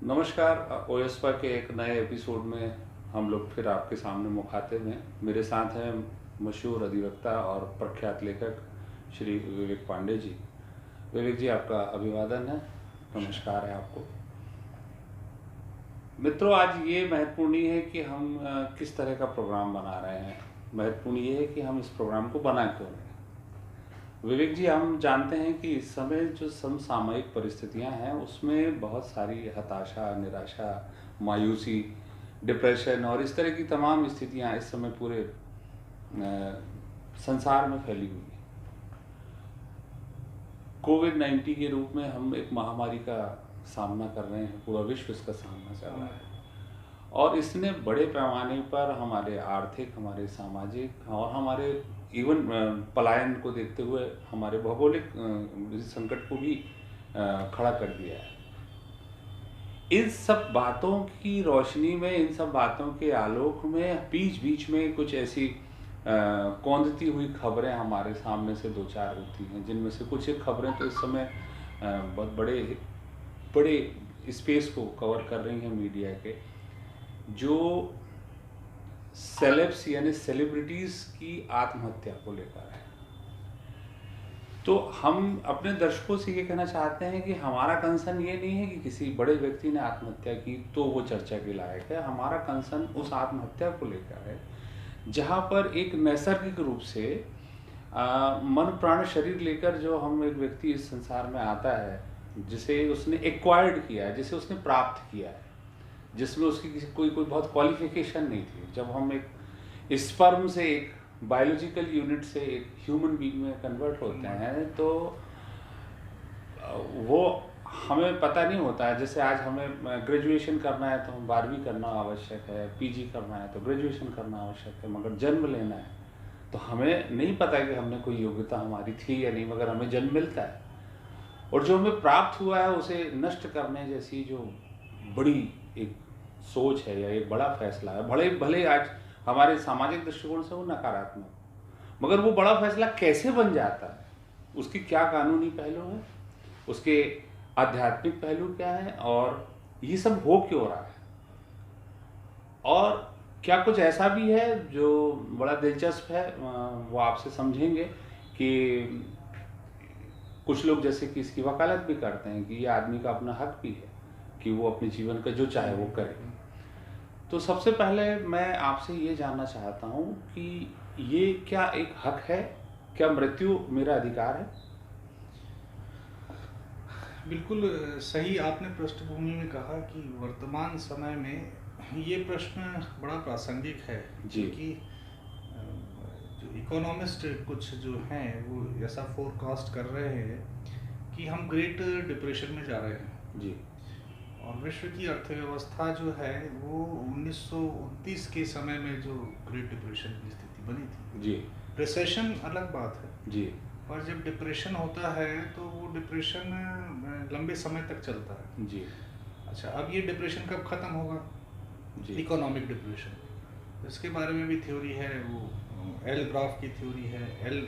नमस्कार। ओएसपा के एक नए एपिसोड में हम लोग फिर आपके सामने मुखातिब हैं। मेरे साथ हैं मशहूर अधिवक्ता और प्रख्यात लेखक श्री विवेक पांडे जी। विवेक जी, आपका अभिवादन है, नमस्कार है आपको। मित्रों, आज ये महत्वपूर्ण नहीं है कि हम किस तरह का प्रोग्राम बना रहे हैं, महत्वपूर्ण ये है कि हम इस प्रोग्राम को बना क्यों रहे हैं। विवेक जी, हम जानते हैं कि इस समय जो समसामयिक परिस्थितियां हैं उसमें बहुत सारी हताशा, निराशा, मायूसी, डिप्रेशन और इस तरह की तमाम स्थितियां इस समय पूरे संसार में फैली हुई हैं। कोविड-19 के रूप में हम एक महामारी का सामना कर रहे हैं, पूरा विश्व इसका सामना कर रहा है और इसने बड़े पैमाने पर हमारे आर्थिक, हमारे सामाजिक और हमारे इवन पलायन को देखते हुए हमारे भौगोलिक संकट को भी खड़ा कर दिया है। इन सब बातों की रोशनी में, इन सब बातों के आलोक में बीच बीच में कुछ ऐसी कौंधती हुई खबरें हमारे सामने से दो चार होती हैं, जिनमें से कुछ एक खबरें तो इस समय बहुत बड़े बड़े स्पेस को कवर कर रही हैं मीडिया के, जो सेलेब्स यानी सेलिब्रिटीज की आत्महत्या को लेकर है। तो हम अपने दर्शकों से ये कहना चाहते हैं कि हमारा कंसर्न ये नहीं है कि किसी बड़े व्यक्ति ने आत्महत्या की तो वो चर्चा के लायक है। हमारा कंसर्न उस आत्महत्या को लेकर है जहाँ पर एक नैसर्गिक रूप से मन प्राण शरीर लेकर जो हम एक व्यक्ति इस संसार में आता है, जिसे उसने एक्वायर्ड किया है, जिसे उसने प्राप्त किया है, जिसमें उसकी किसी कोई बहुत क्वालिफिकेशन नहीं थी। जब हम एक स्पर्म से, एक बायोलॉजिकल यूनिट से एक ह्यूमन बीइंग में कन्वर्ट होते हैं तो वो हमें पता नहीं होता है। जैसे आज हमें ग्रेजुएशन करना है तो हम 12वीं करना आवश्यक है, पीजी करना है तो ग्रेजुएशन करना आवश्यक है, मगर जन्म लेना है तो हमें नहीं पता कि हमने कोई योग्यता हमारी थी या नहीं, मगर हमें जन्म मिलता है और जो हमें प्राप्त हुआ है उसे नष्ट करने जैसी जो बड़ी एक सोच है या एक बड़ा फैसला है, भले आज हमारे सामाजिक दृष्टिकोण से वो नकारात्मक, मगर वो बड़ा फैसला कैसे बन जाता है, उसकी क्या कानूनी पहलू है, उसके आध्यात्मिक पहलू क्या है और ये सब हो क्यों रहा है, और क्या कुछ ऐसा भी है जो बड़ा दिलचस्प है, वो आपसे समझेंगे कि कुछ लोग जैसे कि इसकी वकालत भी करते हैं कि ये आदमी का अपना हक भी है कि वो अपने जीवन का जो चाहे वो करे। तो सबसे पहले मैं आपसे ये जानना चाहता हूँ कि ये क्या एक हक है, क्या मृत्यु मेरा अधिकार है? बिल्कुल सही आपने पृष्ठभूमि में कहा कि वर्तमान समय में ये प्रश्न बड़ा प्रासंगिक है, क्योंकि जो इकोनॉमिस्ट कुछ जो हैं वो ऐसा फोरकास्ट कर रहे हैं कि हम ग्रेट डिप्रेशन में जा रहे हैं जी, और विश्व की अर्थव्यवस्था जो है वो 1929 के समय में जो ग्रेट डिप्रेशन की स्थिति बनी थी जी, रिसेशन अलग बात है जी, और जब डिप्रेशन होता है तो वो डिप्रेशन लंबे समय तक चलता है। जी। अच्छा, अब ये डिप्रेशन कब खत्म होगा? इकोनॉमिक डिप्रेशन, इसके बारे में भी थ्योरी है, वो एल ग्राफ की थ्योरी है, एल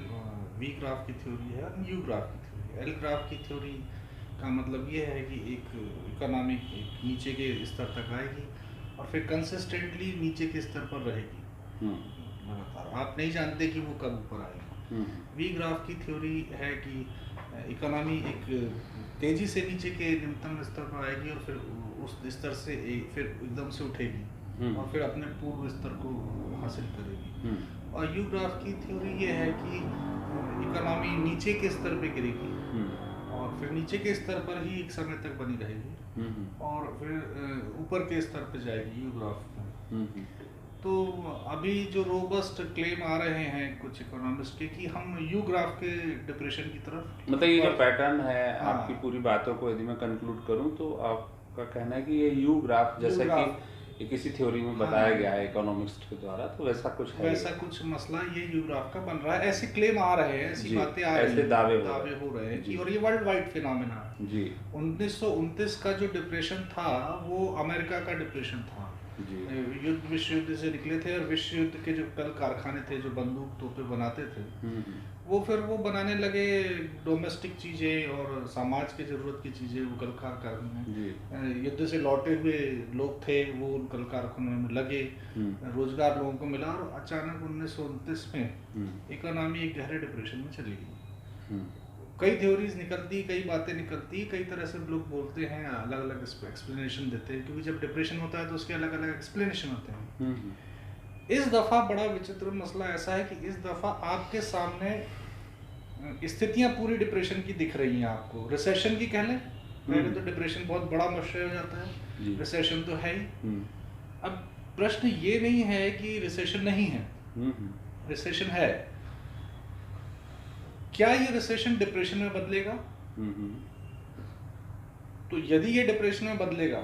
वी ग्राफ की थ्योरी है और यू ग्राफ की थ्योरी है। एल ग्राफ की थ्योरी का मतलब ये है कि एक इकोनॉमिक एक नीचे के स्तर तक आएगी और फिर कंसिस्टेंटली नीचे के स्तर पर रहेगी लगातार, आप नहीं जानते कि वो कब ऊपर आएगी। वी ग्राफ की थ्योरी है कि इकोनॉमी एक तेजी से नीचे के निम्नतम स्तर पर आएगी और फिर उस स्तर से फिर एकदम से उठेगी और फिर अपने पूर्व स्तर को हासिल करेगी। और यू ग्राफ की थ्योरी ये है कि इकोनॉमी नीचे के स्तर पे गिरेगी और फिर नीचे के स्तर पर ही एक समय तक बनी रहेगी और फिर ऊपर के स्तर पे जाएगी यू ग्राफ में। तो अभी जो रोबस्ट क्लेम आ रहे हैं कुछ इकोनॉमिस्ट के कि हम यू ग्राफ के डिप्रेशन की तरफ, मतलब ये जो पैटर्न है आपकी पूरी बातों को यदि मैं कंक्लूड करूं तो आपका कहना है कि ये यू ग्राफ जैसा कि किसी थ्योरी में बताया गया है इकोनॉमिस्ट के द्वारा, तो वैसा कुछ है, वैसा कुछ मसला ये यू ग्राफ का बन रहा है। ऐसे क्लेम आ रहे हैं, ऐसी बातें आ रही हैं, दावे हो रहे हैं कि, और ये वर्ल्ड वाइड फिनोमेना है। जी, 1929 का जो डिप्रेशन था वो अमेरिका का डिप्रेशन था युद्ध विश्व युद्ध से निकले थे, और विश्व युद्ध के जो कल कारखाने थे जो बंदूक तोपे बनाते थे, वो फिर वो बनाने लगे डोमेस्टिक चीज़ें और समाज की ज़रूरत की चीज़ें वो कल कारखाने में। युद्ध से लौटे हुए लोग थे वो उन कल कारखानों में लगे, रोजगार लोगों को मिला, और अचानक 1929 में इकोनॉमी एक गहरे डिप्रेशन में चली गई। कई थ्योरीज निकलती, कई बातें निकलती, कई तरह से लोग बोलते हैं, अलग अलग एक्सप्लेनेशन देते हैं, क्योंकि जब डिप्रेशन होता है तो उसके अलग अलग एक्सप्लेनेशन होते हैं। इस दफ़ा बड़ा विचित्र मसला ऐसा है कि इस दफ़ा आपके सामने स्थितियां पूरी डिप्रेशन की दिख रही हैं आपको। रिसेशन की कह लें, पहले तो डिप्रेशन बहुत बड़ा विषय हो जाता है, रिसेशन तो है ही। अब प्रश्न ये नहीं है कि रिसेशन नहीं है, रिसेशन है। क्या ये रिसेशन डिप्रेशन में बदलेगा? तो यदि ये डिप्रेशन में बदलेगा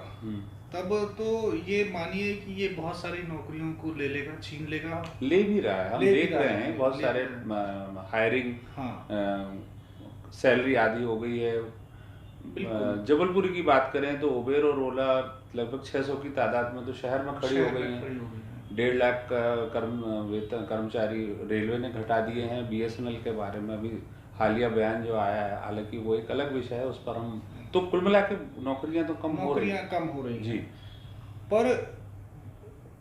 तब तो ये मानिए कि ये बहुत सारी नौकरियों को ले लेगा, छीन लेगा। ले भी रहा है, हम देख रहे हैं बहुत सारे हायरिंग, सैलरी आदि हो गई है। जबलपुर की बात करें तो उबेर और ओला लगभग 600 की तादाद में तो शहर में खड़ी हो गई हैं। 1.5 लाख कर्मचारी रेलवे ने घटा दिए हैं। BSNL के बारे में अभी हालिया बयान जो आया है, हालांकि वो एक अलग विषय है, उस पर हम तो कुल मिला के नौकरियां तो कम हो रही जी। पर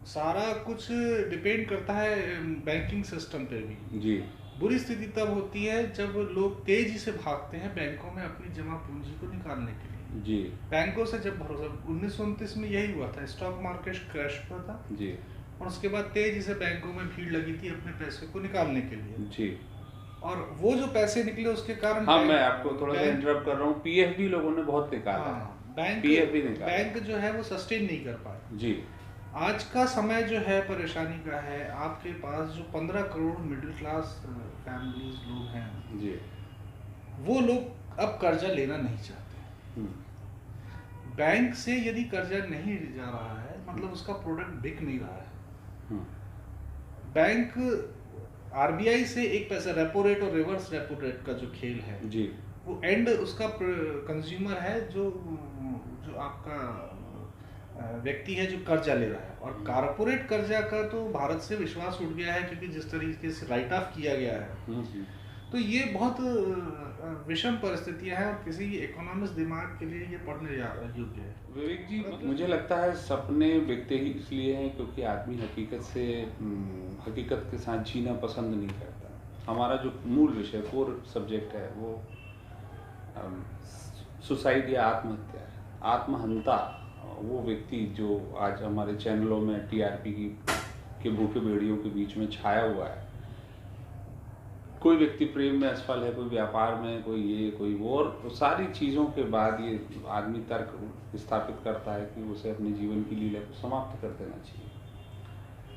सारा कुछ डिपेंड करता है बैंकिंग सिस्टम पे भी जी। बुरी स्थिति तब होती है जब लोग तेजी से भागते हैं बैंकों में अपनी जमा पूंजी को निकालने के लिए जी। बैंकों से जब भरोसा, 1929 में यही हुआ था, स्टॉक मार्केट क्रैश हुआ था जी, और उसके बाद तेजी से बैंकों में भीड़ लगी थी अपने पैसे को निकालने के लिए जी। और वो जो पैसे निकले उसके कारण, हाँ मैं आपको थोड़ा सा इंटरप्ट कर रहा हूँ, PFB लोगों ने बहुत निकाला। बैंक जो है वो सस्टेन नहीं कर पाए जी। आज का समय जो है परेशानी का है। आपके पास जो 15 करोड़ मिडिल क्लास फैमिलीज लोग हैं जी, वो लोग अब कर्जा लेना नहीं चाहते। बैंक से यदि कर्जा नहीं जा रहा है मतलब उसका प्रोडक्ट बिक नहीं रहा है। बैंक RBI से एक पैसा रेपो रेट और रिवर्स रेपो रेट का जो खेल है जी, वो एंड उसका कंज्यूमर है जो आपका व्यक्ति है जो कर्जा ले रहा है। और कारपोरेट कर्जा का तो भारत से विश्वास उठ गया है, क्योंकि जिस तरीके से राइट ऑफ किया गया है, तो ये बहुत विषम परिस्थितियां हैं और किसी इकोनॉमिस्ट दिमाग के लिए ये पढ़ने योग्य है। विवेक जी, मुझे लगता है सपने बिकते ही इसलिए हैं क्योंकि आदमी हकीकत के साथ जीना पसंद नहीं करता। हमारा जो मूल विषय, कोर सब्जेक्ट है, वो सुसाइड या आत्महत्या है। आत्महंता वो व्यक्ति जो आज हमारे चैनलों में TRP के भूखे भेड़ियों के बीच में छाया हुआ है। कोई व्यक्ति प्रेम में असफल है, कोई व्यापार में, कोई ये कोई वो, और सारी चीज़ों के बाद ये आदमी तर्क स्थापित करता है कि उसे अपने जीवन की लीला को समाप्त कर देना चाहिए।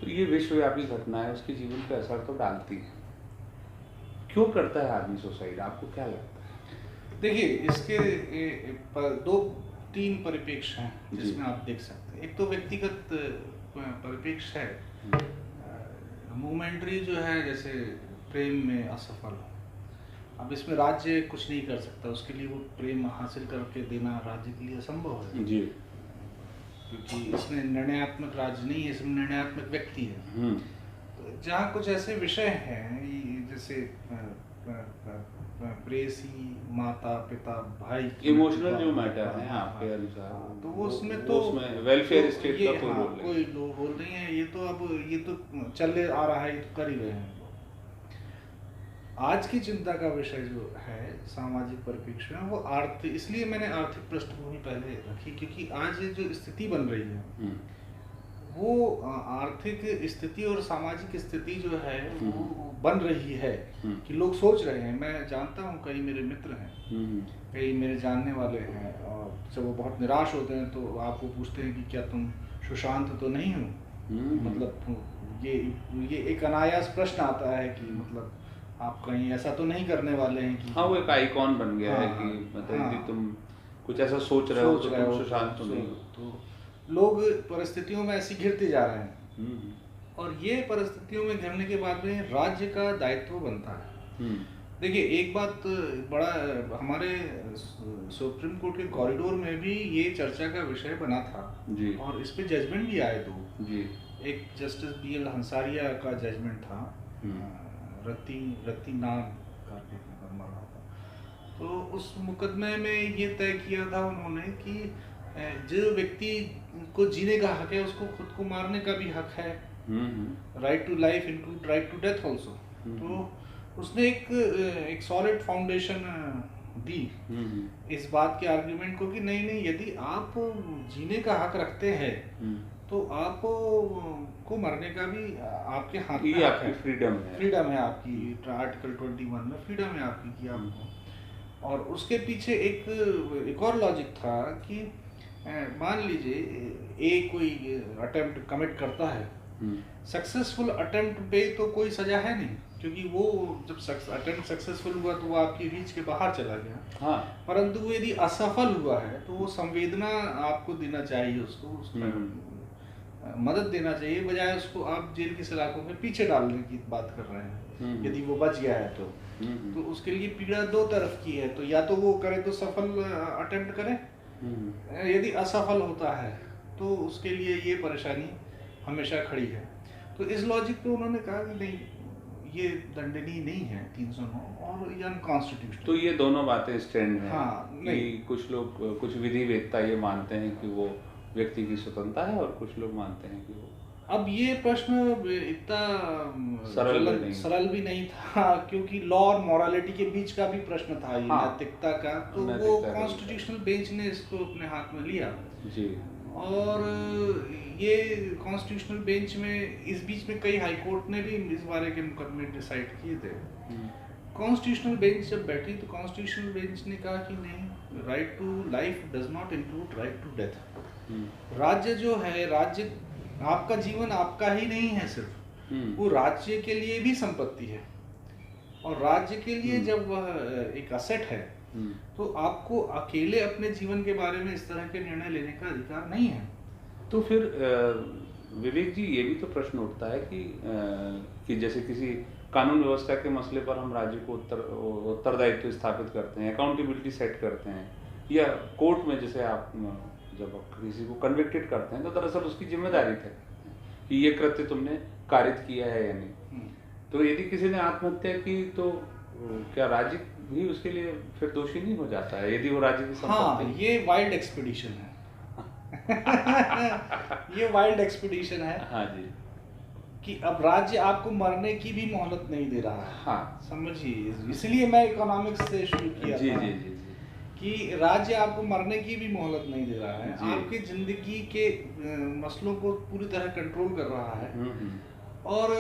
तो ये विश्वव्यापी घटना है, उसके जीवन पे असर तो डालती है। क्यों करता है आदमी सुसाइड, आपको क्या लगता है? देखिए, इसके 2-3 परिप्रेक्ष्य हैं जिसमें आप देख सकते हैं। एक तो व्यक्तिगत परिप्रेक्ष्य है, मोमेंटरी जो है, जैसे प्रेम में असफल हो। अब इसमें राज्य कुछ नहीं कर सकता, उसके लिए वो प्रेम हासिल करके देना राज्य के लिए असंभव है जी, क्योंकि इसमें निर्णयात्मक राज्य नहीं है, इसमें निर्णयात्मक व्यक्ति है। तो जहाँ कुछ ऐसे विषय हैं जैसे प्रेयसी, माता पिता, भाई, इमोशनल जो मैटर है आपके अनुसार, तो वो उसमें तो वेलफेयर स्टेट का कोई रोल नहीं है। ये तो अब ये तो चल आ रहा है, ये तो कर ही रहे हैं। आज की चिंता का विषय जो है सामाजिक परिप्रेक्ष्य में, वो आर्थिक, इसलिए मैंने आर्थिक पृष्ठभूमि पहले रखी, क्योंकि आज ये जो स्थिति बन रही है वो आर्थिक स्थिति और सामाजिक स्थिति जो है वो बन रही है कि लोग सोच रहे हैं। मैं जानता हूँ कई मेरे मित्र हैं, कई मेरे जानने वाले हैं, और जब वो बहुत निराश होते हैं तो आपको पूछते हैं कि क्या तुम सुशांत तो नहीं हो? मतलब ये एक अनायास प्रश्न आता है कि मतलब आप कहीं ऐसा तो नहीं करने वाले हैं कि, हाँ, वो एक आइकॉन बन गया है कि मतलब कि तुम कुछ ऐसा सोच रहे हो तो तुम सुशांत तो नहीं हो। तो लोग परिस्थितियों में ऐसी घिरते जा रहे हैं, और ये परिस्थितियों में घिरने के बाद में राज्य का दायित्व बनता है देखिए एक बात बड़ा हमारे सुप्रीम कोर्ट के कॉरिडोर में भी ये चर्चा का विषय बना था जी और इस पे जजमेंट भी आए दो। जी। एक जस्टिस BL हंसारिया का जजमेंट था, रत्ती नाम करके मर रहा था, तो उस मुकदमे में ये तय किया था उन्होंने कि जो व्यक्ति को जीने का हक है उसको खुद को मारने का भी हक है, right to life include right to death also. तो उसने एक सॉलिड फाउंडेशन दी इस बात के आर्ग्यूमेंट को कि नहीं, यदि आप जीने का हक रखते हैं तो आप को मरने का भी आपके हाथ में आपकी फ्रीडम है आपकी, आर्टिकल 21 में फ्रीडम है आपकी कि आपको। और उसके पीछे एक और लॉजिक था कि मान लीजिए कोई अटेम्प्ट कमिट करता है, सक्सेसफुल अटेम्प्ट पे तो कोई सजा है नहीं, क्योंकि वो जब अटेम्प्ट सक्सेसफुल हुआ तो वो आपकी रीच के बाहर चला गया। हाँ। परंतु वो यदि असफल हुआ है तो वो संवेदना आपको देना चाहिए, उसको मदद देना चाहिए, बजाय उसको आप जेल की सलाखों के पीछे डालने की बात कर रहे हैं। यदि वो बच गया है तो उसके लिए पीड़ा दो तरफ की है, तो या तो वो करे तो सफल अटेम्प्ट करे, यदि असफल होता है तो उसके लिए ये परेशानी हमेशा खड़ी है। तो इस लॉजिक पे उन्होंने कहा कि नहीं, ये दंडनीय नहीं है 309 और ये अनकॉन्स्टिट्यूशनल। तो ये दोनों बातें स्टैंड हैं। हाँ, कि कुछ लोग, कुछ विधिवेत्ता ये मानते हैं कि वो व्यक्ति की स्वतंत्रता है और कुछ लोग मानते हैं कि वो। अब ये प्रश्न इतना सरल भी नहीं था, क्योंकि लॉ और मॉरलिटी के बीच का भी प्रश्न था, ये नैतिकता का। तो वो कॉन्स्टिट्यूशनल बेंच ने इसको अपने हाथ में लिया जी। और ये कॉन्स्टिट्यूशनल बेंच में इस बीच में कई हाई कोर्ट ने भी इस बारे के मुकदमे डिसाइड किए थे। कॉन्स्टिट्यूशनल बेंच जब बैठी तो कॉन्स्टिट्यूशनल बेंच ने कहा कि नहीं, right to life does not include right to death. राज्य जो है, राज्य आपका जीवन आपका ही नहीं है सिर्फ, वो राज्य के लिए भी संपत्ति है, और राज्य के लिए जब वह एक असेट है तो आपको अकेले अपने जीवन के बारे में इस तरह के निर्णय लेने का अधिकार नहीं है। तो फिर विवेक जी, ये भी तो प्रश्न उठता है कि जैसे किसी कानून व्यवस्था के मसले पर हम राज्य को उत्तरदायित्व स्थापित करते हैं, अकाउंटेबिलिटी सेट करते हैं, या कोर्ट में जैसे आप जब किसी को कन्विक्टेड करते हैं तो दरअसल उसकी जिम्मेदारी है कि ये कृत्य तुमने कारित किया है या नहीं। तो यदि किसी ने आत्महत्या की तो क्या राज्य भी उसके लिए फिर दोषी नहीं हो जाता है, यदि वो राज्य की संपत्ति? हाँ, ये वाइल्ड एक्सपीडिशन है। ये वाइल्ड एक्सपीडिशन है। हाँ जी। कि अब राज्य आपको मरने की भी मोहलत नहीं दे रहा है। हाँ, समझिए, इसलिए मैं इकोनॉमिक्स से शुरू किया जी, था। जी, जी, जी। कि राज्य आपको मरने की भी मोहलत नहीं दे रहा है, आपकी जिंदगी के मसलों को पूरी तरह कंट्रोल कर रहा है, और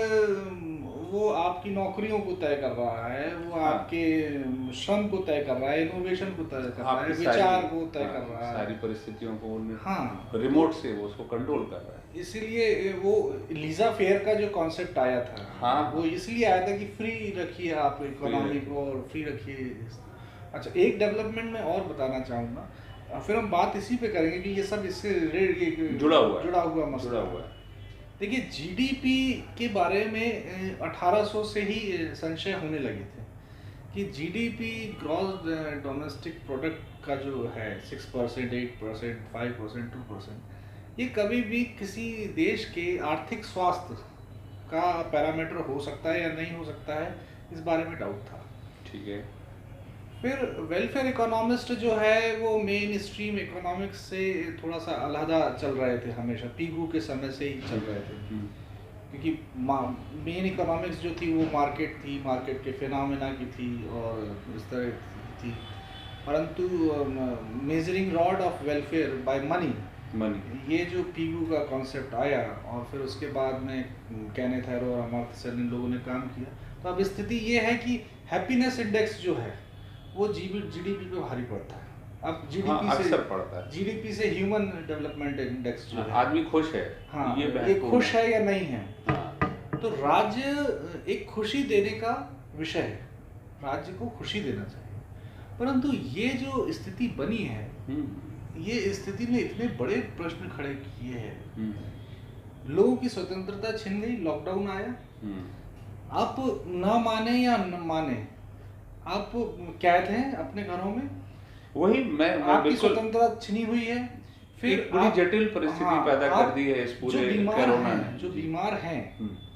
वो आपकी नौकरियों को तय कर रहा है, वो आपके श्रम को तय कर रहा है, इनोवेशन को तय कर रहा है, विचार को तय कर रहा है, सारी परिस्थितियों को हाँ, रिमोट से वो उसको कंट्रोल कर रहा है। इसीलिए वो लीजा फेयर का जो कॉन्सेप्ट आया था, हाँ, वो इसलिए आया था कि फ्री रखिए आप इकोनॉमी को और फ्री रखिए। अच्छा, एक डेवलपमेंट में और बताना चाहूँगा, फिर हम बात इसी पे करेंगे कि ये सब इससे जुड़ा हुआ मसला है। देखिए, जीडीपी के बारे में 1800 से ही संशय होने लगे थे कि जीडीपी ग्रॉस डोमेस्टिक प्रोडक्ट का जो है 6%, 8%, 5%, 2%, ये कभी भी किसी देश के आर्थिक स्वास्थ्य का पैरामीटर हो सकता है या नहीं हो सकता है, इस बारे में डाउट था। ठीक है। फिर वेलफेयर इकोनॉमिस्ट जो है वो मेन स्ट्रीम इकोनॉमिक्स से थोड़ा सा अलहदा चल रहे थे, हमेशा पीगू के समय से ही चल रहे थे, क्योंकि मेन इकोनॉमिक्स जो थी वो मार्केट थी, मार्केट के फिनोमेना की थी और इस तरह थी। परंतु measuring rod of welfare by money, ये जो पीगू का कॉन्सेप्ट आया और फिर उसके बाद में केनेथ हैरो और अमर्त्य सेन इन लोगों ने काम किया, तो अब स्थिति ये है कि हैप्पीनेस इंडेक्स जो है वो जीडीपी पे भारी पड़ता है। अब जीडीपी से अक्सर पड़ता है, जीडीपी से ह्यूमन डेवलपमेंट इंडेक्स जो है, आदमी खुश है, हाँ, ये खुश है या नहीं है। हाँ। तो राज्य एक खुशी देने का विषय है, राज्य को खुशी देना चाहिए, परंतु ये जो स्थिति बनी है, ये स्थिति ने इतने बड़े प्रश्न खड़े किए हैं। लोगों की स्वतंत्रता छिन गई, लॉकडाउन आया, आप न माने या न माने, आप कैद हैं अपने घरों में, वही मैं आपकी बिल्कुल स्वतंत्रता छिनी हुई है, फिर एक बड़ी जटिल परिस्थिति हाँ, पैदा कर आप दी है इस जो पूरे बीमार कोरोना हैं, ने। जो जी। बीमार हैं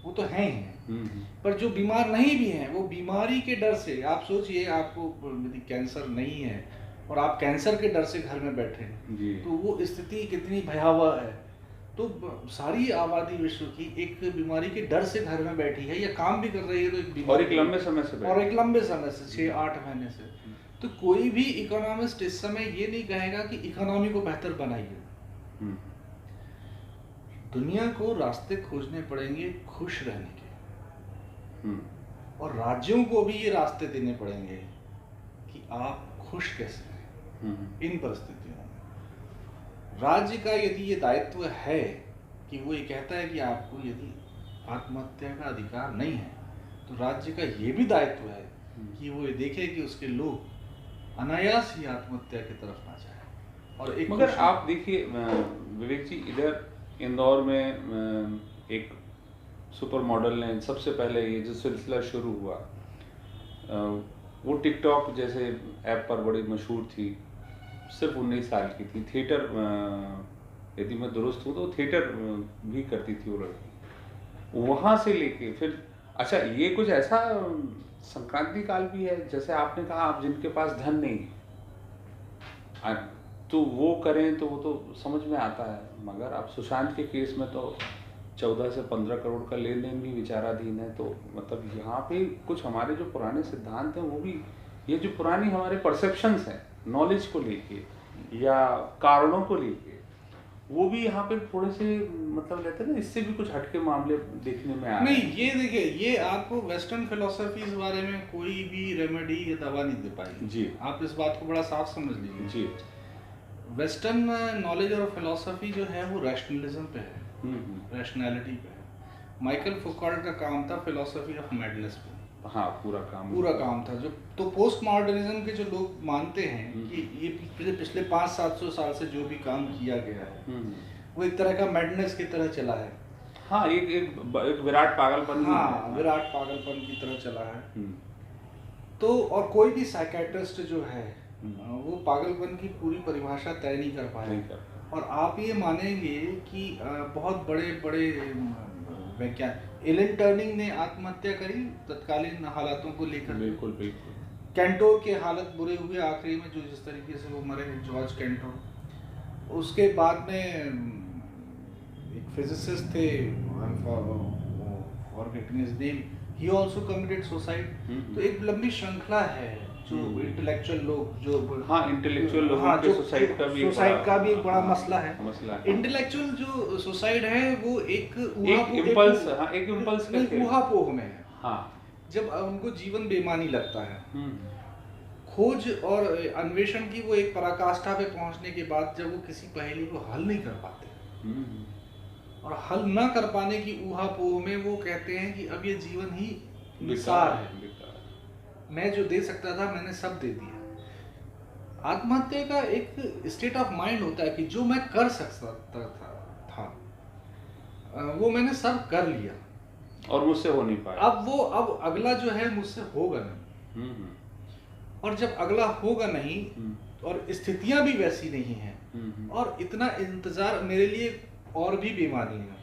वो तो हैं ही हैं, हम्म। पर जो बीमार नहीं भी हैं वो बीमारी के डर से, आप सोचिए आपको यदि कैंसर नहीं है और आप कैंसर के डर से घर में बैठे हैं, जी। तो वो स्थिति कितनी भयावह है। तो सारी आबादी विश्व की एक बीमारी के डर से घर में बैठी है या काम भी कर रही है, तो एक बीमारी और एक लंबे समय से और एक लंबे समय से 6-8 महीने से। तो कोई भी इकोनॉमिस्ट इस समय ये नहीं कहेगा कि इकोनॉमी को बेहतर बनाइए। दुनिया को रास्ते खोजने पड़ेंगे खुश रहने के, और राज्यों को भी ये रास्ते देने पड़ेंगे कि आप खुश कैसे रहें इन परिस्थितियों में। राज्य का यदि ये दायित्व है कि वो ये कहता है कि आपको यदि आत्महत्या का अधिकार नहीं है, तो राज्य का ये भी दायित्व है कि वो ये देखे कि उसके लोग अनायास ही आत्महत्या की तरफ ना जाए। और एक मगर आप देखिए विवेक जी, इधर इंदौर में एक सुपर मॉडल ने सबसे पहले ये जो सिलसिला शुरू हुआ, वो टिकटॉक जैसे ऐप पर बड़ी मशहूर थी, सिर्फ 19 साल की थी, थिएटर, यदि मैं दुरुस्त हूँ तो थिएटर भी करती थी वो लड़की। वहाँ से लेके फिर अच्छा, ये कुछ ऐसा संक्रांति काल भी है, जैसे आपने कहा आप जिनके पास धन नहीं तो वो करें तो वो तो समझ में आता है, मगर अब सुशांत के केस में तो 14 से 15 करोड़ का लेन देन भी विचाराधीन है। तो मतलब यहाँ पे कुछ हमारे जो पुराने सिद्धांत हैं वो भी, ये जो पुरानी हमारे परसेप्शंस हैं नॉलेज को लेके या कारणों को लेके, वो भी यहाँ पे थोड़े से मतलब लेते हैं ना, इससे भी कुछ हटके मामले देखने में आ रहे हैं। नहीं, ये देखिए, ये आपको वेस्टर्न फिलोसफीज बारे में कोई भी रेमेडी या दवा नहीं दे पाएगी जी। आप इस बात को बड़ा साफ समझ लीजिए जी। वेस्टर्न नॉलेज और फिलोसफी जो है वो रैशनलिज्म पे है, रैशनैलिटी पे है। माइकल फुकॉल्ट का काम था फिलोसफी ऑफ मैडनेस पे। हाँ, पूरा काम था। जो तो पोस्ट मॉडर्निज्म के जो लोग मानते हैं कि ये पिछले 500-700 साल से जो भी काम किया गया है वो एक तरह का मैडनेस की तरह चला है। हाँ, एक विराट पागलपन। हाँ, विराट पागलपन की तरह चला है। तो और कोई भी साइकेट्रिस्ट जो है वो पागलपन की पूरी परिभाषा तय नहीं कर पाएगा। और आप ये मानेंगे कि बहुत बड़े बड़े वैज्ञानिक, एलन टर्निंग ने आत्महत्या करी तत्कालीन हालातों को लेकर। बिल्कुल बिल्कुल। कैंटोर के हालत बुरे हुए आखिरी में, जो जिस तरीके से वो मरे, जॉर्ज कैंटोर। उसके बाद में एक फिजिसिस्ट थे, फॉरगेटिंग हिज नेम, ही आल्सो कमिटेड सुसाइड। तो एक लंबी श्रृंखला है जो इंटेलेक्चुअल लोग, जो इंटेलेक्चुअल लोगों के सुसाइड का भी एक बड़ा मसला है। इंटेलेक्चुअल जो सुसाइड है वो एक ऊहापोह में है। हाँ, जब उनको जीवन बेमानी लगता है, खोज और अन्वेषण की वो एक पराकाष्ठा पे पहुंचने के बाद जब वो किसी पहेली को हल नहीं कर पाते और हल ना कर पाने की ऊहापोह में वो कहते हैं कि अब ये जीवन ही निसार है, मैं जो दे सकता था मैंने सब दे दिया। आत्महत्या का एक स्टेट ऑफ माइंड होता है कि जो मैं कर सकता था वो मैंने सब कर लिया और मुझसे हो नहीं पाया। अब अगला जो है मुझसे होगा नहीं। और जब अगला होगा नहीं और स्थितियां भी वैसी नहीं हैं और इतना इंतजार मेरे लिए और भी बीमारी है,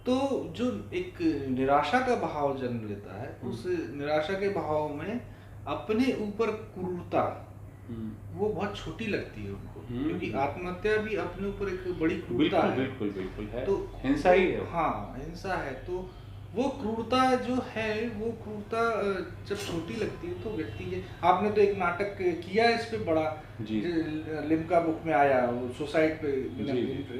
तो जो एक निराशा का भाव जन्म लेता है, उस निराशा के भाव में अपने ऊपर क्रूरता वो बहुत छोटी लगती है उनको, क्योंकि आत्महत्या भी अपने ऊपर एक बड़ी क्रूरता है। बिल्कुल बिल्कुल है, तो हिंसा ही है। हाँ, हिंसा है। तो वो क्रूरता जो है, वो क्रूरता जब छोटी लगती है तो व्यक्ति के, आपने तो एक नाटक किया है इस पे बड़ा, लिम्का बुक में आया, वो सुसाइड पे।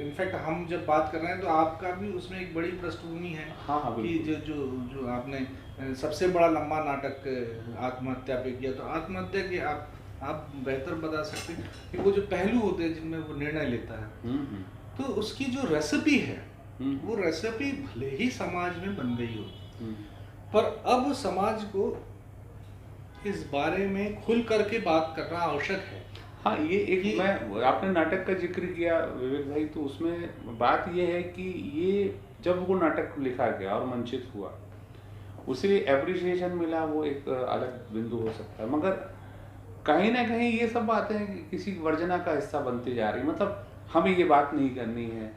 इनफैक्ट हम जब बात कर रहे हैं तो आपका भी उसमें एक बड़ी पृष्ठभूमि है। हाँ, कि जो आपने सबसे बड़ा लंबा नाटक आत्महत्या पे किया, तो आत्महत्या के आप बेहतर बता सकते हैं कि वो जो पहलू होते हैं जिनमें वो निर्णय लेता है, तो उसकी जो रेसिपी है वो रेसिपी भले ही समाज में बन गई हो, पर अब समाज को इस बारे में खुल करके बात करना आवश्यक है। हाँ, ये एक मैं आपने नाटक का जिक्र किया विवेक भाई, तो उसमें बात ये है कि ये जब वो नाटक लिखा गया और मंचित हुआ, उसे एप्रिसिएशन मिला, वो एक अलग बिंदु हो सकता है। मगर कहीं ना कहीं ये सब बातें किसी वर्जना का हिस्सा बनती जा रही, मतलब हमें ये बात नहीं करनी है,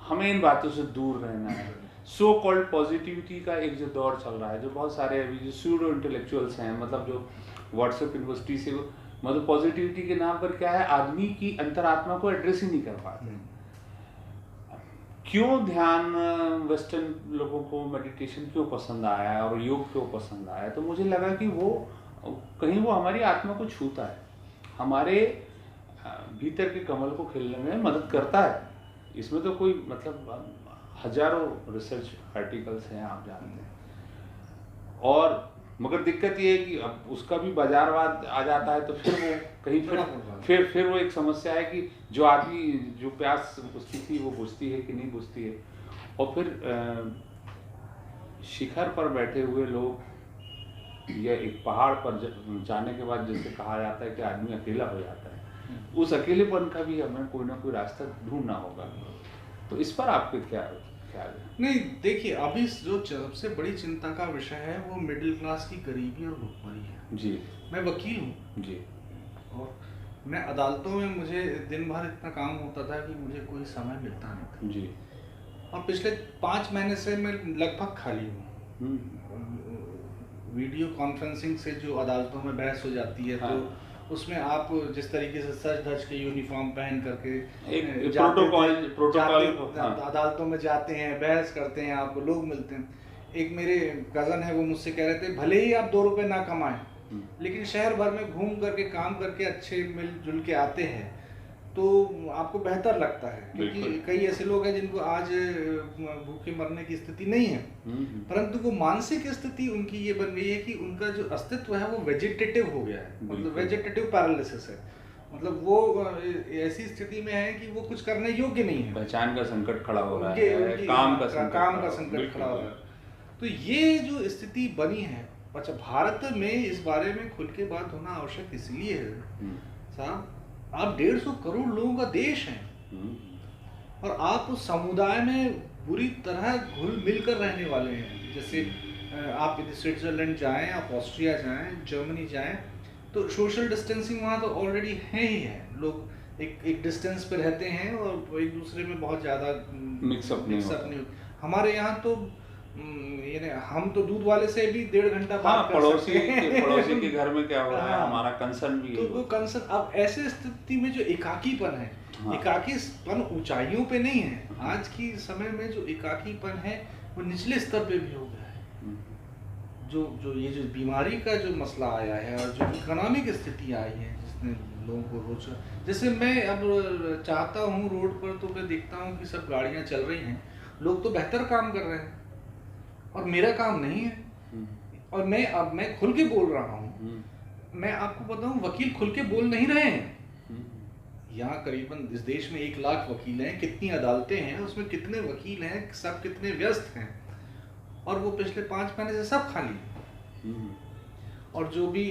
हमें इन बातों से दूर रहना है। सो कॉल्ड पॉजिटिविटी का एक जो दौर चल रहा है, जो बहुत सारे अभी जो स्यूडो इंटेलेक्चुअल्स हैं, मतलब जो व्हाट्सएप यूनिवर्सिटी से मतलब पॉजिटिविटी के नाम पर क्या है, आदमी की अंतरात्मा को एड्रेस ही नहीं कर पाते। क्यों ध्यान वेस्टर्न लोगों को मेडिटेशन क्यों पसंद आया और योग क्यों पसंद आया, तो मुझे लगा कि वो कहीं वो हमारी आत्मा को छूता है, हमारे भीतर के कमल को खिलने में मदद करता है। इसमें तो कोई मतलब हजारों रिसर्च आर्टिकल्स हैं, आप जानते हैं। और मगर दिक्कत ये है कि अब उसका भी बाजारवाद आ जाता है, तो फिर वो कहीं फिर वो एक समस्या है कि जो आदमी जो प्यास उसकी थी वो बुझती है कि नहीं बुझती है। और फिर शिखर पर बैठे हुए लोग या एक पहाड़ पर जाने के बाद जैसे कहा जाता है कि आदमी अकेला हो जाता है, उस अकेलेपन का भी हमें कोई ना कोई रास्ता ढूंढना होगा। तो इस पर आपके क्या ख्याल है? नहीं, देखिए, अभी जो सबसे बड़ी चिंता का विषय है वो मिडिल क्लास की गरीबी और भुखमरी है जी। मैं वकील हूँ जी, और मैं अदालतों में मुझे दिन भर इतना काम होता था कि मुझे कोई समय मिलता नहीं था जी। और पिछले 5 महीने से मैं लगभग खाली हूँ। वीडियो कॉन्फ्रेंसिंग से जो अदालतों में बहस हो जाती है, हाँ। तो उसमें आप जिस तरीके से सज धज के यूनिफॉर्म पहन करके एक प्रोटोकॉल अदालतों में जाते हैं, बहस करते हैं, आपको लोग मिलते हैं। एक मेरे कज़न है, वो मुझसे कह रहे थे भले ही आप 2 रुपए ना कमाएं, लेकिन शहर भर में घूम करके काम करके अच्छे मिलजुल के आते हैं तो आपको बेहतर लगता है, क्योंकि कई ऐसे लोग हैं जिनको आज भूखे मरने की स्थिति नहीं है, परंतु वो मानसिक स्थिति उनकी ये बन गई है कि उनका जो अस्तित्व है वो वेजिटेटिव हो गया है, मतलब वेजिटेटिव पैरालिसिस है, मतलब वो ऐसी स्थिति में है कि वो कुछ करने योग्य नहीं है, पहचान का संकट खड़ा हो रहा है, काम का संकट खड़ा हो रहा है। तो ये जो स्थिति बनी है, अच्छा, भारत में इस बारे में खुल के बात होना आवश्यक इसलिए है साहब, आप 150 करोड़ लोगों का देश है और आप उस समुदाय में बुरी तरह घुल मिल कर रहने वाले हैं। जैसे आप स्विट्जरलैंड जाएं, आप ऑस्ट्रिया जाएं, जर्मनी जाएं, तो सोशल डिस्टेंसिंग वहाँ तो ऑलरेडी है ही है, लोग एक डिस्टेंस पे रहते हैं और एक दूसरे में बहुत ज़्यादा मिक्सअप नहीं। हमारे यहाँ तो हम तो दूध वाले से भी 1.5 घंटा बात कर सकते हैं, पड़ोसी के घर में क्या हो रहा है, हमारा कंसर्न भी है। तो वो कंसर्न, अब ऐसे स्थिति में जो एकाकीपन है, एकाकीपन ऊंचाइयों पे नहीं है, आज की समय में जो एकाकीपन है वो निचले स्तर पे भी हो गया है। जो ये जो बीमारी का जो मसला आया है और जो इकोनॉमिक स्थिति आई है जिसने लोगों को रोजगार, जैसे मैं अब चाहता हूँ रोड पर तो मैं देखता हूँ कि सब गाड़ियाँ चल रही हैं, लोग तो बेहतर काम कर रहे हैं और मेरा काम नहीं है, और मैं खुल के बोल रहा हूँ। मैं आपको बताऊं, वकील खुल के बोल नहीं रहे हैं। यहाँ करीबन इस देश में 1 लाख वकील हैं, कितनी अदालतें हैं, उसमें कितने वकील हैं, सब कितने व्यस्त हैं, और वो पिछले 5 महीने से सब खाली हैं। और जो भी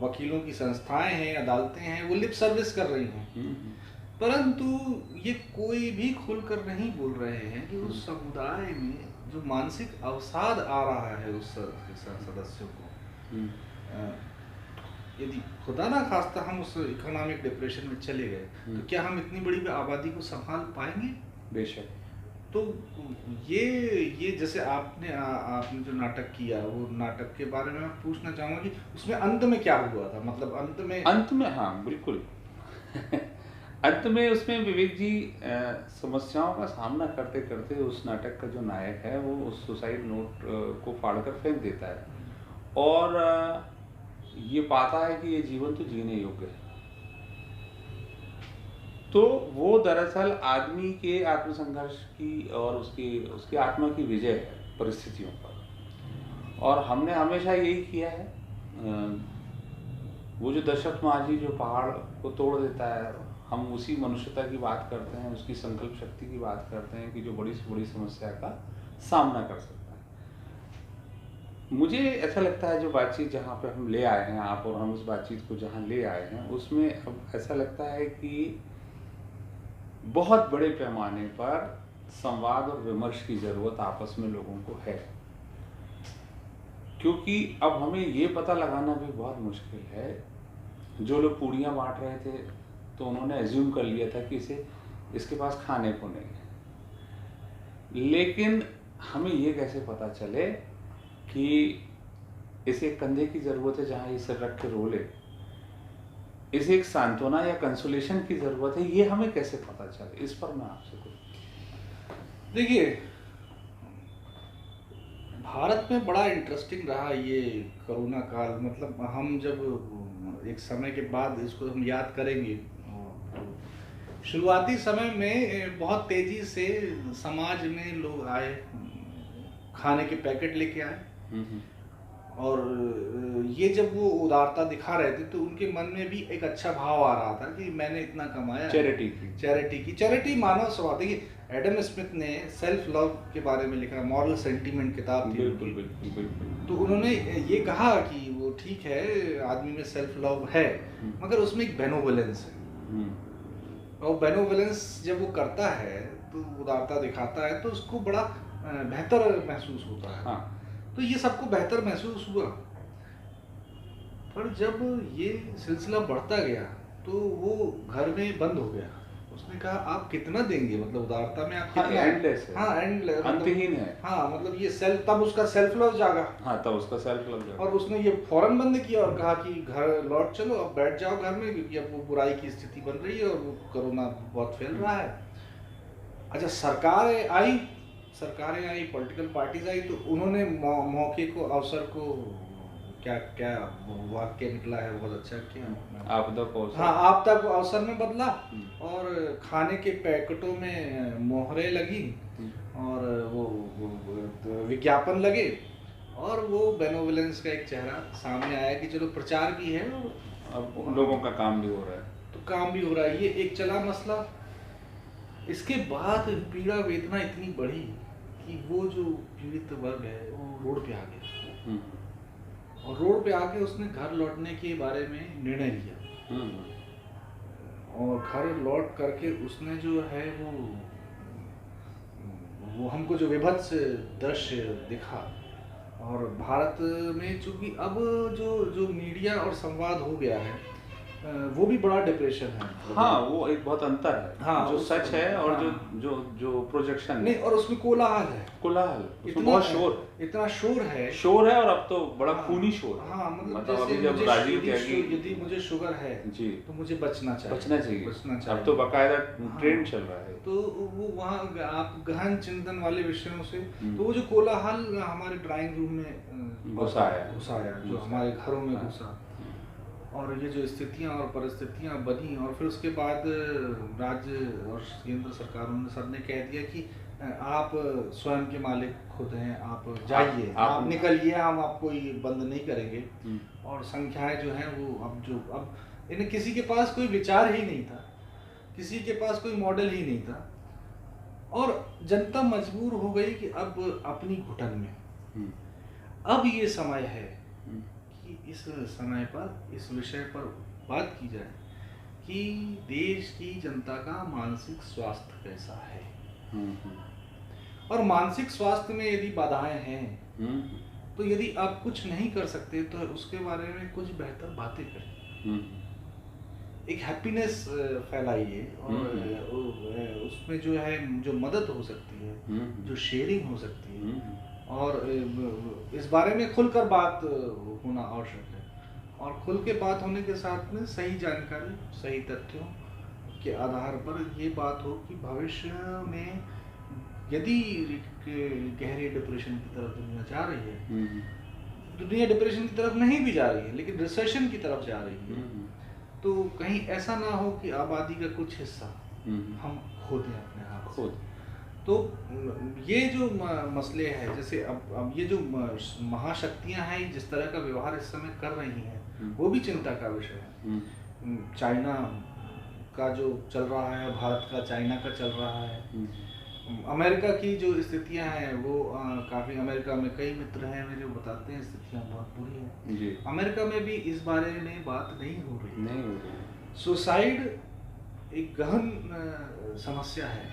वकीलों की संस्थाएं हैं, अदालतें हैं, वो लिप सर्विस कर रही हैं, परंतु ये कोई भी खुलकर नहीं बोल रहे हैं कि उस समुदाय में जो मानसिक अवसाद आ रहा है उस सदस्यों को, यदि खुदा ना खास्ता हम उस इकोनॉमिक डिप्रेशन में चले गए तो क्या हम इतनी बड़ी आबादी को संभाल पाएंगे? बेशक। तो ये जैसे आपने जो नाटक किया, वो नाटक के बारे में मैं पूछना चाहूँगा कि उसमें अंत में क्या हुआ था, मतलब अंत में हाँ बिल्कुल अंत में उसमें विवेक जी समस्याओं का सामना करते करते उस नाटक का जो नायक है वो उस सुसाइड नोट को फाड़कर फेंक देता है और ये पाता है कि ये जीवन तो जीने योग्य है। तो वो दरअसल आदमी के आत्मसंघर्ष की और उसकी आत्मा की विजय है परिस्थितियों पर। और हमने हमेशा यही किया है। वो जो दशरथ माझी जो पहाड़ को तोड़ देता है, हम उसी मनुष्यता की बात करते हैं, उसकी संकल्प शक्ति की बात करते हैं कि जो बड़ी से बड़ी समस्या का सामना कर सकता है। मुझे ऐसा लगता है जो बातचीत जहाँ पे हम ले आए हैं आप और हम उस बातचीत को जहाँ ले आए हैं, उसमें अब ऐसा लगता है कि बहुत बड़े पैमाने पर संवाद और विमर्श की ज़रूरत आपस में लोगों को है। क्योंकि अब हमें ये पता लगाना भी बहुत मुश्किल है, जो लोग पूड़ियाँ बांट रहे थे तो उन्होंने एज्यूम कर लिया था कि इसके पास खाने को नहीं है, लेकिन हमें ये कैसे पता चले कि इसे एक कंधे की ज़रूरत है जहाँ ये सिर रख के रो ले, इसे एक सांत्वना या कंसोलेशन की ज़रूरत है, ये हमें कैसे पता चले? इस पर मैं आपसे कुछ। देखिए, भारत में बड़ा इंटरेस्टिंग रहा ये कोरोना काल। मतलब हम जब एक समय के बाद इसको हम याद करेंगे, तो शुरुआती समय में बहुत तेजी से समाज में लोग आए, खाने के पैकेट लेके आए, और ये जब वो उदारता दिखा रहे थे तो उनके मन में भी एक अच्छा भाव आ रहा था कि मैंने इतना कमाया। चैरिटी मानव स्वभाव। देखिए, एडम स्मिथ ने सेल्फ लव के बारे में लिखा, मॉरल सेंटीमेंट किताब थी। बिल्कुल। तो उन्होंने ये कहा कि वो ठीक है, आदमी में सेल्फ लव है, मगर उसमें एक बेनोवलेंस है, और बेनोवलेंस जब वो करता है तो उदारता दिखाता है तो उसको बड़ा बेहतर महसूस होता है। हाँ। तो ये सबको बेहतर महसूस हुआ, पर जब ये सिलसिला बढ़ता गया तो वो घर में बंद हो गया। उसने कहा आप कितना देंगे, मतलब उदारता में आप कितना? एंडलेस है। हाँ, एंडलेस, अंतहीन है। हाँ, मतलब ये सेल्फ, तब उसका सेल्फ लव जागा। हाँ, तब उसका सेल्फ लव जागा। और उसने ये फौरन बंद किया और कहा कि घर लौट चलो, अब बैठ जाओ घर में, क्योंकि अब वो बुराई की स्थिति बन रही है और वो कोरोना बहुत फैल रहा है। अच्छा, सरकारें आई, पॉलिटिकल पार्टीज आई, तो उन्होंने मौके को, अवसर को, क्या वाक्य निकला है बहुत अच्छा किया, आपदा को अवसर। हाँ, आपदा को अवसर में बदला, और खाने के पैकेटों में मोहरें लगी, और वो विज्ञापन लगे, और वो बेनोवलेंस का एक चेहरा सामने आया कि चलो प्रचार भी है और अब लोगों का काम भी हो रहा है, तो काम भी हो रहा है। ये एक चला मसला। इसके बाद पीड़ा वेदना इतनी बढ़ी कि वो जो पीड़ित वर्ग है वो रोड पे आ गया, और रोड पे आके उसने घर लौटने के बारे में निर्णय लिया, और घर लौट करके उसने जो है वो हमको जो विभत्स दृश्य दिखा। और भारत में चूंकि अब जो मीडिया और संवाद हो गया है, वो भी बड़ा डिप्रेशन है। हाँ, वो एक बहुत अंतर है। हाँ, जो सच है और हाँ, जो प्रोजेक्शन नहीं, और उसमें कोलाहल है, उसमें बहुत इतना शोर है, और अब तो बड़ा खूनी शोर। हाँ, मतलब अभी जब राजीव कहेगी यदि मुझे शुगर है जी तो मुझे बचना चाहिए। अब तो बाकायदा ट्रेंड चल रहा है। तो वो वहाँ आप गहन चिंतन वाले विषयों से, तो वो जो कोलाहल हमारे ड्राइंग रूम में घुसा आया, जो हमारे घरों में घुसा, और ये जो स्थितियाँ और परिस्थितियाँ बनी, और फिर उसके बाद राज्य और केंद्र सरकारों ने सबने कह दिया कि आप स्वयं के मालिक खुद हैं, आप जाइए, आप निकलिए, हम आपको ये बंद नहीं करेंगे। और संख्याएं जो हैं वो अब इन्हें, किसी के पास कोई विचार ही नहीं था, किसी के पास कोई मॉडल ही नहीं था, और जनता मजबूर हो गई कि अब अपनी घुटन में अब ये समय है कि इस समय पर, इस विषय पर बात की जाए कि देश की जनता का मानसिक स्वास्थ्य कैसा है। और मानसिक स्वास्थ्य में यदि बाधाएं हैं, तो यदि आप कुछ नहीं कर सकते तो उसके बारे में कुछ बेहतर बातें करें, एक हैप्पीनेस फैलाइए, और उसमें जो है, जो मदद हो सकती है, जो शेयरिंग हो सकती है, और इस बारे में खुलकर बात होना आवश्यक है। और खुल के बात होने के साथ में सही जानकारी, सही तथ्यों के आधार पर ये बात हो कि भविष्य में यदि गहरे डिप्रेशन की तरफ दुनिया जा रही है, दुनिया डिप्रेशन की तरफ नहीं भी जा रही है लेकिन रिसेशन की तरफ जा रही है, तो कहीं ऐसा ना हो कि आबादी का कुछ हिस्सा हम खो दें अपने हाथ से। तो ये जो मसले हैं, जैसे अब ये जो महाशक्तियां हैं जिस तरह का व्यवहार इस समय कर रही हैं, वो भी चिंता का विषय है। चाइना का जो चल रहा है, भारत का चाइना का चल रहा है, अमेरिका की जो स्थितियां हैं वो काफ़ी, अमेरिका में कई मित्र हैं मेरे, बताते हैं स्थितियां बहुत बुरी हैं। अमेरिका में भी इस बारे में बात नहीं हो रही। सुसाइड एक गहन समस्या है।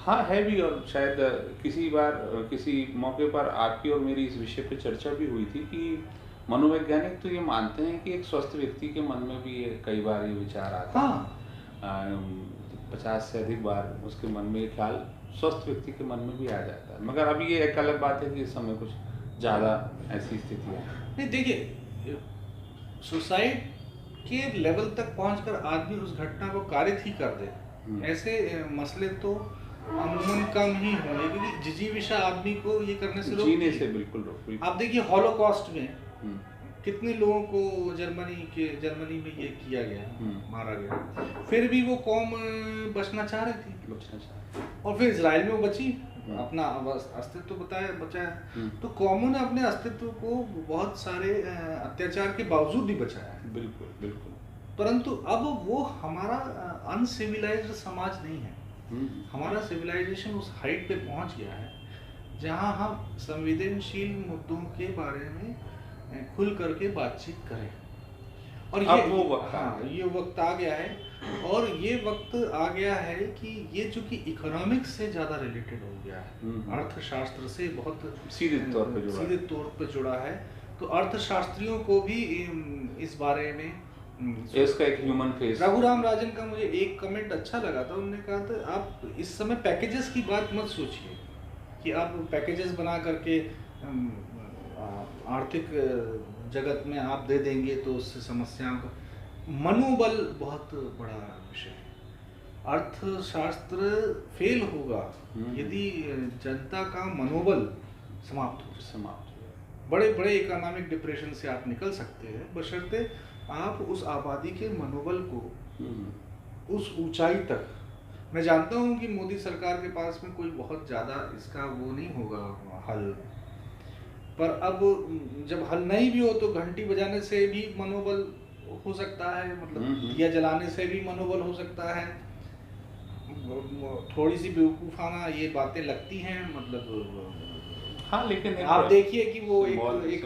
हाँ है भी, और शायद किसी बार किसी मौके पर आपकी और मेरी इस विषय पे चर्चा भी हुई थी कि मनोवैज्ञानिक तो ये मानते हैं कि एक स्वस्थ व्यक्ति के मन में भी कई बार ये विचार आता है। हाँ 50 से अधिक बार उसके मन में ये ख्याल स्वस्थ व्यक्ति के मन में भी आ जाता है, मगर अभी ये एक अलग बात है कि इस समय कुछ ज़्यादा ऐसी स्थितियाँ हैं। नहीं देखिए, सुसाइड के लेवल तक पहुंचकर आदमी उस घटना को कारित ही कर दे, ऐसे मसले तो अमूमन कम ही होंगे, क्योंकि जिजीविषा आदमी को ये करने से जीने से बिल्कुल रोक। आप देखिए हॉलोकॉस्ट में कितने लोगों को जर्मनी में ये किया गया, मारा गया, फिर भी वो कौम बचना चाह रही थी, और फिर इजराइल में वो बची, अपना अस्तित्व बचाया। तो कौमों ने अपने अस्तित्व को बहुत सारे अत्याचार के बावजूद भी बचाया है। बिल्कुल बिल्कुल। परंतु अब वो हमारा अनसिविलाइज्ड समाज नहीं है। हमारा सिविलाइजेशन उस हाइट पे पहुंच गया है जहां हम संवेदनशील मुद्दों के बारे में खुल करके बातचीत करें, और ये वक्त आ गया है, और ये वक्त आ गया है कि ये चूंकि इकोनॉमिक्स से ज़्यादा रिलेटेड हो गया है, अर्थशास्त्र से बहुत सीधे तौर पे जुड़ा है, तो अर्थशास्त्रियों को भी इस बारे में इसका एक ह्यूमन फेस। रघुराम राजन का मुझे एक कमेंट अच्छा लगा था, उन्होंने कहा था आप इस समय पैकेजेस की बात मत सोचिए कि आप पैकेजेस बना करके आर्थिक जगत में आप दे देंगे तो उससे समस्याओं का, मनोबल बहुत बड़ा विषय है। अर्थशास्त्र फेल होगा यदि जनता का मनोबल समाप्त हो। बड़े बड़े इकोनॉमिक डिप्रेशन से आप निकल सकते हैं, बशर्ते आप उस आबादी के मनोबल को उस ऊंचाई तक। मैं जानता हूं कि मोदी सरकार के पास में कोई बहुत ज़्यादा इसका वो नहीं होगा हल, पर अब जब हल नहीं भी हो तो घंटी बजाने से भी मनोबल हो सकता है, मतलब दिया जलाने से भी मनोबल हो सकता है। थोड़ी सी बेवकूफ़ाना ये बातें लगती हैं, मतलब हाँ, लेकिन आप देखिए कि वो एक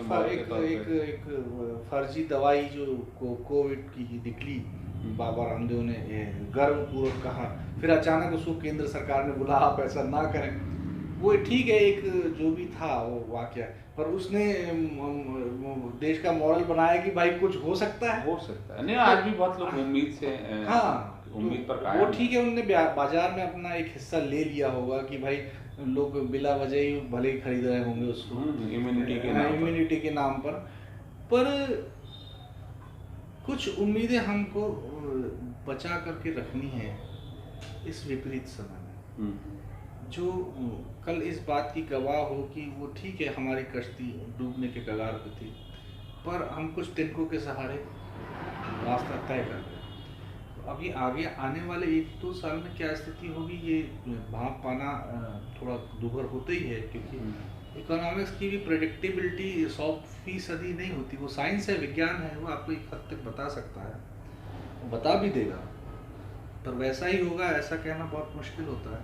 फर्जी दवाई जो कोविड की निकली, बाबा रामदेव ने गर्वपूर्वक कहा, फिर अचानक उसको केंद्र सरकार ने बोला आप ऐसा ना करें। वो ठीक है, एक जो भी था वो वाकया, पर उसने देश का मॉरल बनाया कि भाई कुछ हो सकता है। नहीं, आज भी बहुत लोग उम्मीद से उम्मीद पर कायम। वो ठीक है, उन्होंने बाजार में अपना एक हिस्सा ले लिया होगा कि भाई लोग बिला वजह ही भले ही खरीद रहे होंगे उसको इम्यूनिटी के नाम पर कुछ उम्मीदें हमको बचा करके रखनी है इस विपरीत समय में, जो कल इस बात की गवाह हो कि वो ठीक है हमारी कश्ती डूबने के कगार पे थी, पर हम कुछ तिनकों के सहारे रास्ता तय कर रहे। अभी आगे आने वाले 1-2 साल में क्या स्थिति होगी ये भाप पाना थोड़ा दुभर होता ही है, क्योंकि इकोनॉमिक्स की भी प्रेडिक्टेबिलिटी 100% नहीं होती। वो साइंस है, विज्ञान है, वो आपको एक हद तक बता सकता है, बता भी देगा, पर वैसा ही होगा ऐसा कहना बहुत मुश्किल होता है।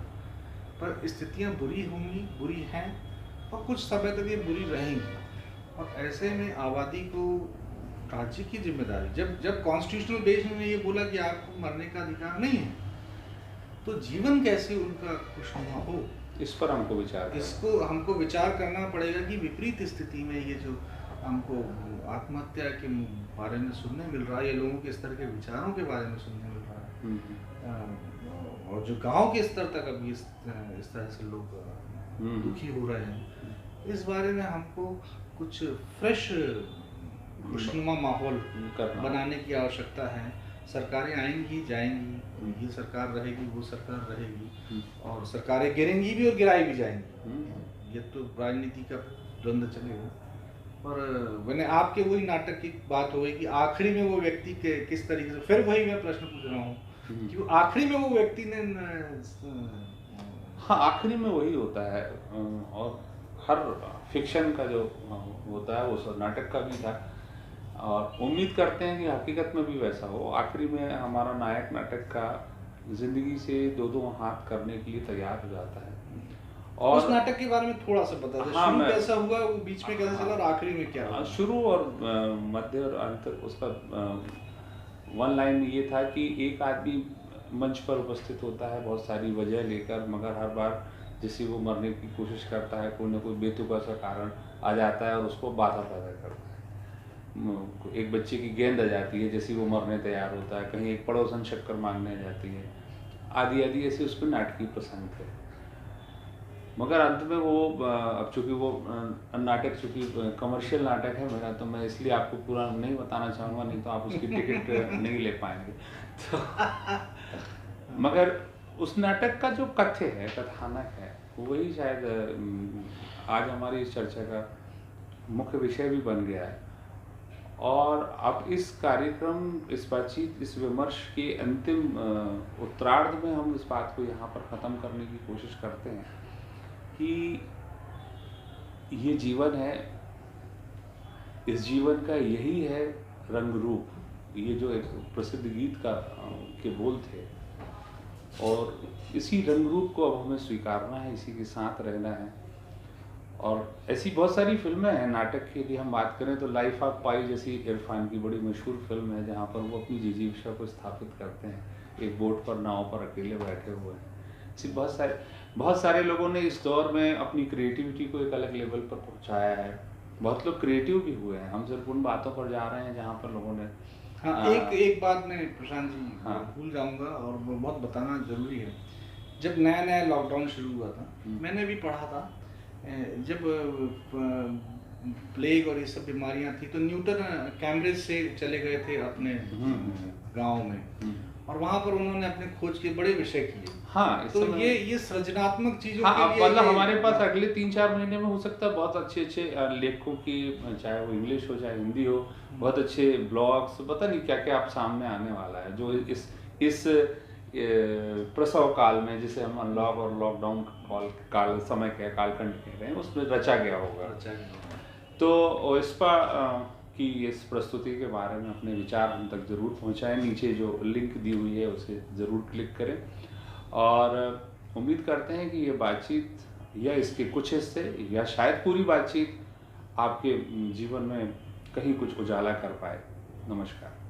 पर स्थितियाँ बुरी होंगी, बुरी हैं, और कुछ समय तक ये बुरी रहेंगी, और ऐसे में आबादी को राज्य की जिम्मेदारी, जब कॉन्स्टिट्यूशनल बेंच ने ये बोला कि आपको मरने का अधिकार नहीं है, तो जीवन कैसे उनका खुशनुमा हो, इस पर हमको विचार करना पड़ेगा कि विपरीत स्थिति में ये जो हमको आत्महत्या के बारे में सुनने मिल रहा है, या लोगों के स्तर के विचारों के बारे में सुनने मिल रहा है, और जो गांव के स्तर तक अभी इस तरह से लोग दुखी हो रहे हैं, इस बारे में हमको कुछ फ्रेश खुशनुमा माहौल बनाने की आवश्यकता है। सरकारें आएंगी जाएंगी, ये सरकार रहेगी वो सरकार रहेगी, और सरकारें गिरेंगी भी और गिराई भी जाएंगी, ये तो राजनीति का द्वंद्व चलेगा। पर मैंने आपके वही नाटक की बात हो गई कि आखिरी में वो व्यक्ति के किस तरीके से, फिर वही मैं प्रश्न पूछ रहा हूँ कि आखिरी में वो व्यक्ति ने आखिरी में वही होता है, और हर फिक्शन का जो होता है वो नाटक का भी था, और उम्मीद करते हैं कि हकीकत में भी वैसा हो। आखिरी में हमारा नायक नाटक का जिंदगी से दो हाथ करने के लिए तैयार हो जाता है। और उस नाटक के बारे में थोड़ा सा बता दो, शुरू कैसा हुआ, वो बीच में कैसा चला, और आखिरी में क्या हुआ? शुरू और मध्य और अंत उसका वन लाइन ये था कि एक आदमी मंच पर उपस्थित होता है बहुत सारी वजह लेकर, मगर हर बार जैसे वो मरने की कोशिश करता है, कोई ना कोई बेतुका सा कारण आ जाता है और उसको बाधा पैदा करता है। एक बच्चे की गेंद आ जाती है जैसे वो मरने तैयार होता है, कहीं एक पड़ोसन शक्कर मांगने आ जाती है, आदि आदि ऐसे उस पर नाटकीय प्रसंग थे। मगर अंत में वो अब चूँकि वो नाटक चूँकि कमर्शियल नाटक है मेरा, तो मैं इसलिए आपको पूरा नहीं बताना चाहूँगा, नहीं तो आप उसकी टिकट नहीं ले पाएंगे। तो मगर उस नाटक का जो कथ्य है, कथानक है, वही शायद आज हमारी इस चर्चा का मुख्य विषय भी बन गया है। और अब इस कार्यक्रम, इस बातचीत, इस विमर्श के अंतिम उत्तरार्ध में हम इस बात को यहाँ पर ख़त्म करने की कोशिश करते हैं कि ये जीवन है, इस जीवन का यही है रंग रूप। ये जो एक प्रसिद्ध गीत का के बोल थे, और इसी रंग रूप को अब हमें स्वीकारना है, इसी के साथ रहना है। और ऐसी बहुत सारी फिल्में हैं, नाटक की यदि हम बात करें तो लाइफ ऑफ पाई जैसी इरफान की बड़ी मशहूर फिल्म है, जहाँ पर वो अपनी जिजीविका को स्थापित करते हैं, एक बोट पर, नाव पर अकेले बैठे हुए हैं। ऐसी बहुत सारे लोगों ने इस दौर में अपनी क्रिएटिविटी को एक अलग लेवल पर पहुँचाया है। बहुत लोग क्रिएटिव भी हुए हैं। हम सिर्फ उन बातों पर जा रहे हैं जहाँ पर लोगों ने एक बात मैं प्रशांत जी भूल जाऊंगा और बहुत बताना जरूरी है। जब नया नया लॉकडाउन शुरू हुआ था, मैंने भी पढ़ा था, जब प्लेग और ये सब बीमारियां थी तो न्यूटन कैम्ब्रिज से चले गए थे अपने गांव में, और वहां पर उन्होंने अपने खोज के बड़े विषय किए। हाँ, तो ये सृजनात्मक चीजों हाँ, के लिए मतलब हमारे पास अगले 3-4 महीने में हो सकता है बहुत अच्छे लेखकों की, चाहे वो इंग्लिश हो चाहे हिंदी हो, बहुत अच्छे ब्लॉग्स, पता नहीं क्या क्या आप सामने आने वाला है, जो इस प्रसव काल में, जिसे हम अनलॉक और लॉकडाउन काल समय के कालखंड कह रहे हैं, उसमें रचा गया होगा। तो इस पर कि इस प्रस्तुति के बारे में अपने विचार हम तक ज़रूर पहुंचाएं। नीचे जो लिंक दी हुई है उसे ज़रूर क्लिक करें, और उम्मीद करते हैं कि ये बातचीत या इसके कुछ हिस्से या शायद पूरी बातचीत आपके जीवन में कहीं कुछ उजाला कर पाए। नमस्कार।